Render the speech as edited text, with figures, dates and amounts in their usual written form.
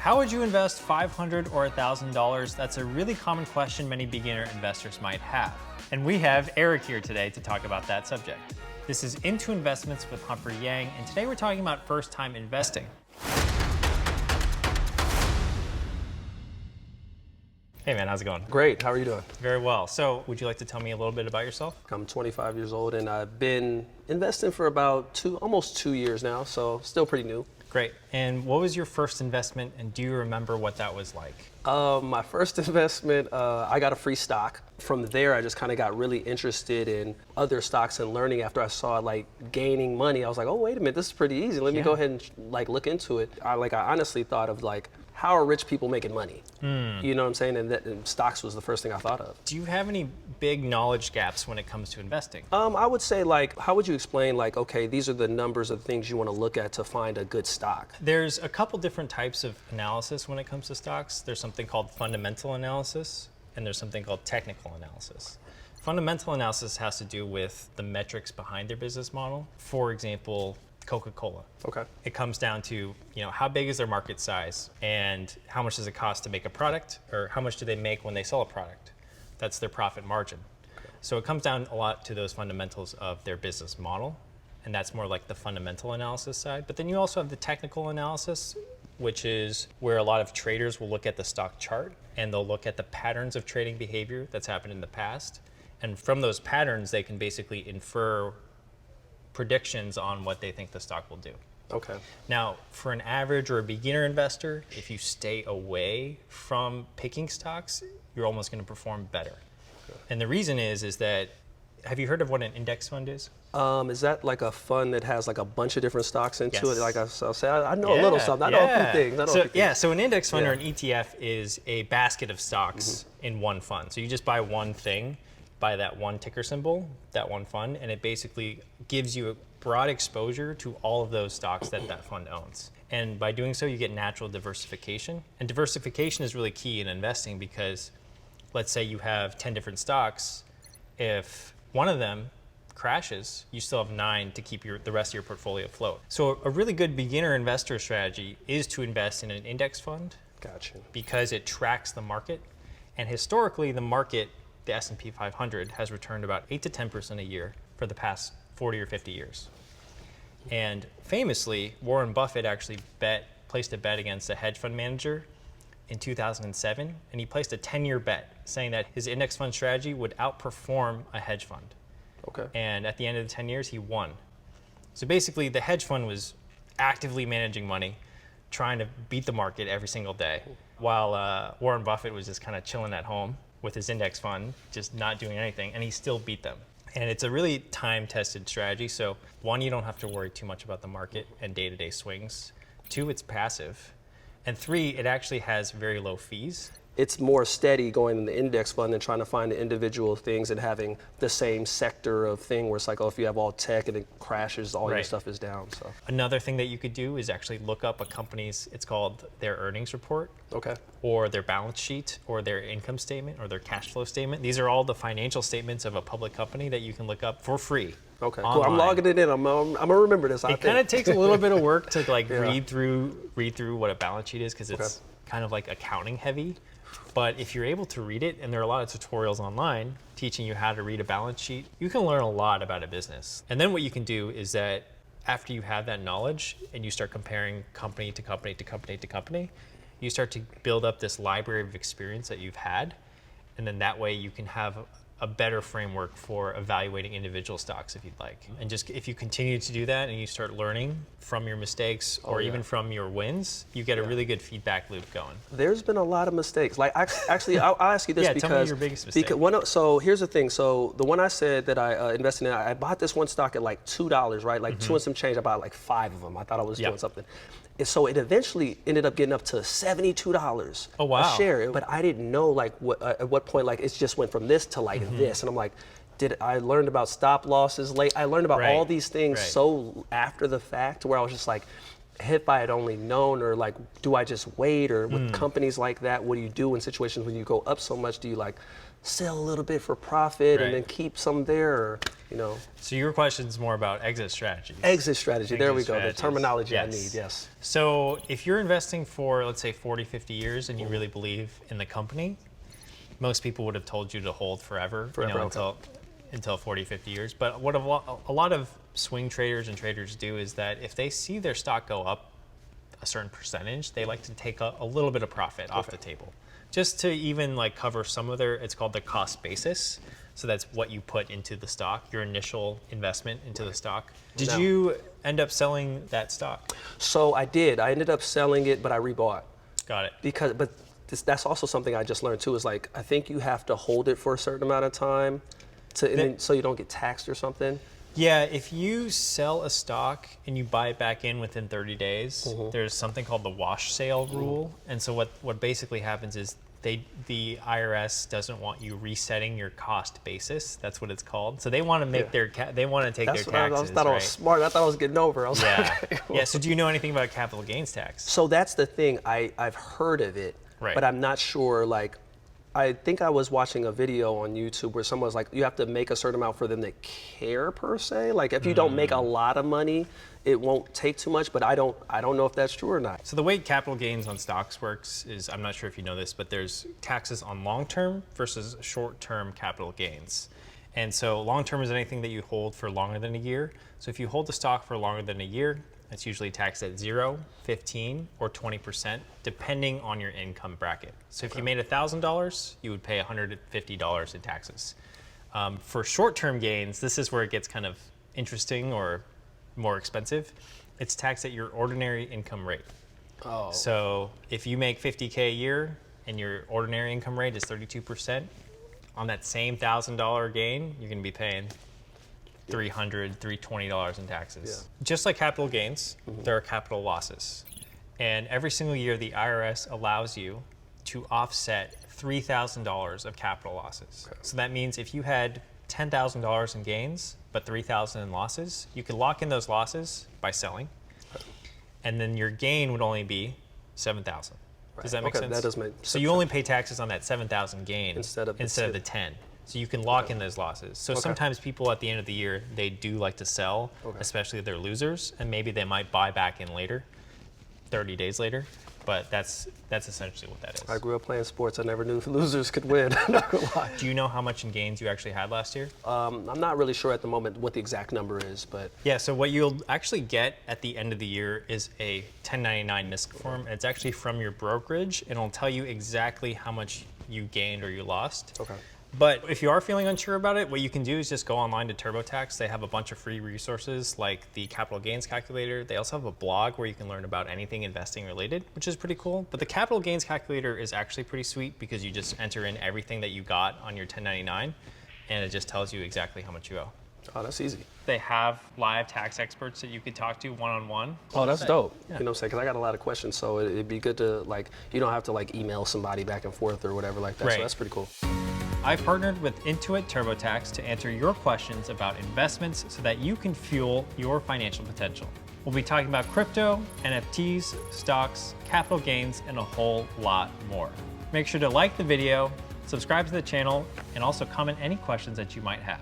How would you invest $500 or $1,000? That's a really common question many beginner investors might have. And we have Eric here today to talk about that subject. This is Into Investments with Humphrey Yang, and today we're talking about first-time investing. Hey man, how's it going? Great, how are you doing? Very well. So would you like to tell me a little bit about yourself? I'm 25 years old and I've been investing for about almost 2 years now, so still pretty new. Great. And what was your first investment, and do you remember what that was like? My first investment, I got a free stock. From there, I just kind of got really interested in other stocks and learning after I saw it like gaining money. I was like, oh, wait a minute, this is pretty easy. Let me go ahead and like look into it. I honestly thought of like, how are rich people making money? You know what I'm saying? And stocks was the first thing I thought of. Do you have any big knowledge gaps when it comes to investing? I would say like, how would you explain like, okay, these are the numbers of things you want to look at to find a good stock? There's a couple different types of analysis when it comes to stocks. There's something called fundamental analysis, and there's something called technical analysis. Fundamental analysis has to do with the metrics behind their business model. For example, Coca-Cola. Okay. It comes down to, how big is their market size and how much does it cost to make a product, or how much do they make when they sell a product? That's their profit margin. Okay. So it comes down a lot to those fundamentals of their business model, and that's more like the fundamental analysis side. But then you also have the technical analysis, which is where a lot of traders will look at the stock chart and they'll look at the patterns of trading behavior that's happened in the past. And from those patterns, they can basically infer predictions on what they think the stock will do. Okay. Now, for an average or a beginner investor, if you stay away from picking stocks, you're almost going to perform better. Okay. And the reason is that, have you heard of what an index fund is? Is that like a fund that has like a bunch of different stocks into Yes. it? Like I'll say, I know a little something. I know a few things. So an index fund or an ETF is a basket of stocks in one fund. So you just buy one thing, buy that one ticker symbol, that one fund, and it basically gives you a broad exposure to all of those stocks that fund owns. And by doing so, you get natural diversification. And diversification is really key in investing because let's say you have 10 different stocks. If one of them crashes, you still have 9 to keep the rest of your portfolio afloat. So a really good beginner investor strategy is to invest in an index fund. Gotcha. Because it tracks the market. And historically, the market, the S&P 500, has returned about 8 to 10% a year for the past 40 or 50 years. And famously, Warren Buffett actually placed a bet against a hedge fund manager in 2007, and he placed a 10-year bet saying that his index fund strategy would outperform a hedge fund. Okay. And at the end of the 10 years, he won. So basically, the hedge fund was actively managing money, trying to beat the market every single day, while Warren Buffett was just kind of chilling at home with his index fund, just not doing anything, and he still beat them. And it's a really time-tested strategy. So 1, you don't have to worry too much about the market and day-to-day swings. 2, it's passive. And 3, it actually has very low fees. It's more steady going in the index fund than trying to find the individual things and having the same sector of thing where it's like, oh, if you have all tech and it crashes, all your stuff is down. So another thing that you could do is actually look up a company's, it's called their earnings report. Okay. Or their balance sheet, or their income statement, or their cash flow statement. These are all the financial statements of a public company that you can look up for free. Okay, cool. I'm logging it in. I'm gonna remember this. It kind of takes a little bit of work to like read through what a balance sheet is, because it's kind of like accounting heavy. But if you're able to read it, and there are a lot of tutorials online teaching you how to read a balance sheet, you can learn a lot about a business. And then what you can do is that after you have that knowledge and you start comparing company to company to company to company, you start to build up this library of experience that you've had. And then that way you can have a better framework for evaluating individual stocks if you'd like. And just if you continue to do that and you start learning from your mistakes or even from your wins, you get a really good feedback loop going. There's been a lot of mistakes. Like actually, I'll ask you this because tell me your biggest mistake. So here's the thing. So the one I said that I invested in, I bought this one stock at like $2, right? Like 2 and some change. I bought like 5 of them. I thought I was doing something. And so it eventually ended up getting up to $72 a share. But I didn't know like at what point like it just went from this to like this. And I'm like, I learned about stop losses late. I learned about all these things so after the fact where I was just like, if I had only known, or like, do I just wait, or with companies like that, what do you do in situations when you go up so much? Do you like sell a little bit for profit and then keep some there, or, you know? So your question is more about exit strategies. Exit strategy, there we go, strategies. the terminology I Yes. need, yes. So if you're investing for, let's say, 40, 50 years and you really believe in the company, most people would have told you to hold forever, you know, until 40, 50 years. But what a lot of swing traders and traders do is that if they see their stock go up a certain percentage, they like to take a little bit of profit off the table, just to even like cover some of their, it's called the cost basis. So that's what you put into the stock, your initial investment into the stock. Did you end up selling that stock? So I did. I ended up selling it, but I rebought. Got it. But that's also something I just learned too, is like, I think you have to hold it for a certain amount of time so you don't get taxed or something. Yeah, if you sell a stock and you buy it back in within 30 days, there's something called the wash sale rule. And so what basically happens is the IRS doesn't want you resetting your cost basis. That's what it's called. So they want to make they want to take their taxes. I thought I was smart. I thought I was getting over. I was like, yeah. So do you know anything about capital gains tax? So that's the thing. I've heard of it, but I'm not sure. Like, I think I was watching a video on YouTube where someone was like, you have to make a certain amount for them to care, per se. Like, if you don't make a lot of money, it won't take too much, but I don't know if that's true or not. So the way capital gains on stocks works is, I'm not sure if you know this, but there's taxes on long-term versus short-term capital gains. And so long-term is anything that you hold for longer than a year. So if you hold the stock for longer than a year, it's usually taxed at 0, 15, or 20%, depending on your income bracket. So if you made $1,000, you would pay $150 in taxes. For short-term gains, this is where it gets kind of interesting or more expensive. It's taxed at your ordinary income rate. Oh. So if you make $50K a year and your ordinary income rate is 32%, on that same $1,000 gain, you're going to be paying $300, $320 in taxes. Yeah. Just like capital gains, there are capital losses. And every single year, the IRS allows you to offset $3,000 of capital losses. Okay. So that means if you had $10,000 in gains, but $3,000 in losses, you could lock in those losses by selling. Okay. And then your gain would only be $7,000. Right. Does that make sense? That does make sense. So you only pay taxes on that $7,000 gain instead of the 10. So you can lock in those losses. So sometimes people at the end of the year, they do like to sell, especially if they're losers, and maybe they might buy back in later, 30 days later. But that's essentially what that is. I grew up playing sports. I never knew losers could win. I'm not gonna lie. Do you know how much in gains you actually had last year? I'm not really sure at the moment what the exact number is, but yeah. So what you'll actually get at the end of the year is a 1099 NISC form. And it's actually from your brokerage, and it'll tell you exactly how much you gained or you lost. Okay. But if you are feeling unsure about it, what you can do is just go online to TurboTax. They have a bunch of free resources like the capital gains calculator. They also have a blog where you can learn about anything investing related, which is pretty cool. But the capital gains calculator is actually pretty sweet because you just enter in everything that you got on your 1099 and it just tells you exactly how much you owe. Oh, that's easy. They have live tax experts that you could talk to one-on-one. Oh, that's dope. Yeah. You know what I'm saying? Because I got a lot of questions, so it'd be good to, like, you don't have to like email somebody back and forth or whatever like that. Right. So that's pretty cool. I partnered with Intuit TurboTax to answer your questions about investments so that you can fuel your financial potential. We'll be talking about crypto, NFTs, stocks, capital gains, and a whole lot more. Make sure to like the video, subscribe to the channel, and also comment any questions that you might have.